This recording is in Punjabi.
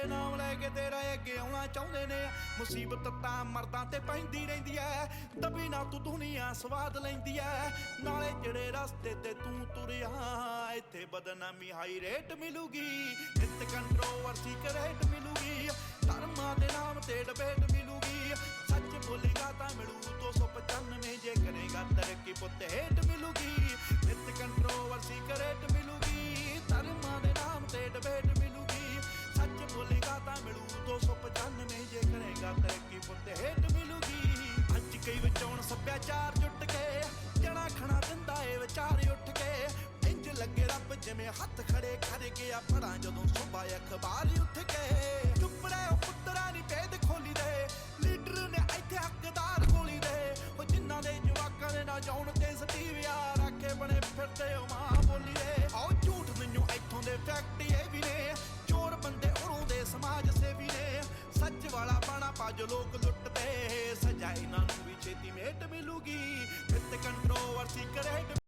ਦੇ ਨਾਮ ਲੈ ਕੇ ਤੇਰਾ ਅੱਗੇ ਆਉਣਾ ਚਾਹੁੰਦੇ ਨੇ। ਮੁਸੀਬਤ ਤਾਂ ਮਰਦਾਂ ਤੇ ਪੈਂਦੀ ਰਹਿੰਦੀ ਐ, ਦਬੀ ਨਾ ਤੂੰ ਦੁਨੀਆ ਸਵਾਦ ਲੈਂਦੀ ਐ। ਨਾਲੇ ਜਿਹੜੇ ਰਸਤੇ ਤੇ ਤੂੰ ਤੁਰਿਆ ਇੱਥੇ ਬਦਨਾਮੀ ਹਾਈ ਰੇਟ ਮਿਲੂਗੀ, ਨਿਤ ਕੰਟਰੋਵਰਸੀ ਕਰੇਟ ਮਿਲੂਗੀ, ਧਰਮਾਂ ਦੇ ਨਾਮ ਤੇ ਡਿਬੇਟ ਮਿਲੂਗੀ। ਸੱਚ ਬੋਲੇਗਾ ਤਾਂ ਮਿਲੂ 295, ਜੇ ਕਰੇਗਾ ਤਰੱਕੀ ਪੁੱਤ ਹੇਟ ਮਿਲੂਗੀ, ਨਿਤ ਕੰਟਰੋਵਰਸੀ ਕਰੇਟ ਮਿਲੂਗੀ, ਧਰਮਾਂ ਦੇ ਨਾਮ ਤੇ ਡਿਬੇਟ ਮਿਲੂਗੀ। ਸੱਚ ਬੋਲੇਗਾ ਤਾਂ ਮਿਲੂ 295, ਜੇ ਕਰੇਗਾ ਤਰੱਕੀ ਪੁੱਤ ਹੇਟ ਮਿਲੂਗੀ। ਅੱਜ ਕਈ ਵਿਚੋਂ ਸੱਭਿਆਚਾਰ ਜੁੱਟ ਕੇ ਜਣਾ ਖਣਾ ਦਿੰਦਾ ਏ ਵਿਚਾਰ ਉੱਠ ਕੇ, ਇੰਜ ਲੱਗੇ ਰੱਬ ਜਿਵੇਂ ਹੱਥ ਖੜੇ ਕਰ ਗਿਆ ਪੜਾਂ ਜਦੋਂ ਸੁਬਾ ਅਖਬਾਰ ਉੱਠ ਕੇ। ਚੁੱਪ ਰਹਿ ਉਹ ਪੁੱਤਰਾ ਨੀ ਭੇਦ ਖੋਲੀ ਦੇ, ਲੀਡਰ ਨੇ ਇੱਥੇ ਹੱਕਦਾਰ ਗੋਲੀ ਦੇ। ਉਹ ਜਿਨ੍ਹਾਂ ਦੇ ਜਵਾਕਾਂ ਦੇ ਨਾ ਜਾਉਣ ਤੇ ਸਟੀਵਿਆ ਰੱਖੇ ਬਣੇ ਫਿਰਦੇ ਉਹ ਮਾਂ ਬੋਲੀ ਦੇ। ਆਓ ਝੂਠ ਮੈਨੂੰ ਇੱਥੋਂ ਦੇ ਫੈਕਟ ਇਹ ਵੀ ਨੇ, ਚੋਰ ਬੰਦੇ ਉਰੋਂ ਦੇ ਸਮਾਜ ਸੇਵੀ ਨੇ। ਸੱਚ ਵਾਲਾ ਬਾਣਾ ਪਾ ਜੋ ਲੋਕ ਲੁੱਟਦੇ, ਸਜ਼ਾ ਇਹਨਾਂ ਨੂੰ ਵੀ ਛੇਤੀ ਮੇਟ ਮਿਲੂਗੀ, ਨਿਤ ਕੰਟਰੋਵਰਸੀ ਕਰੇਟ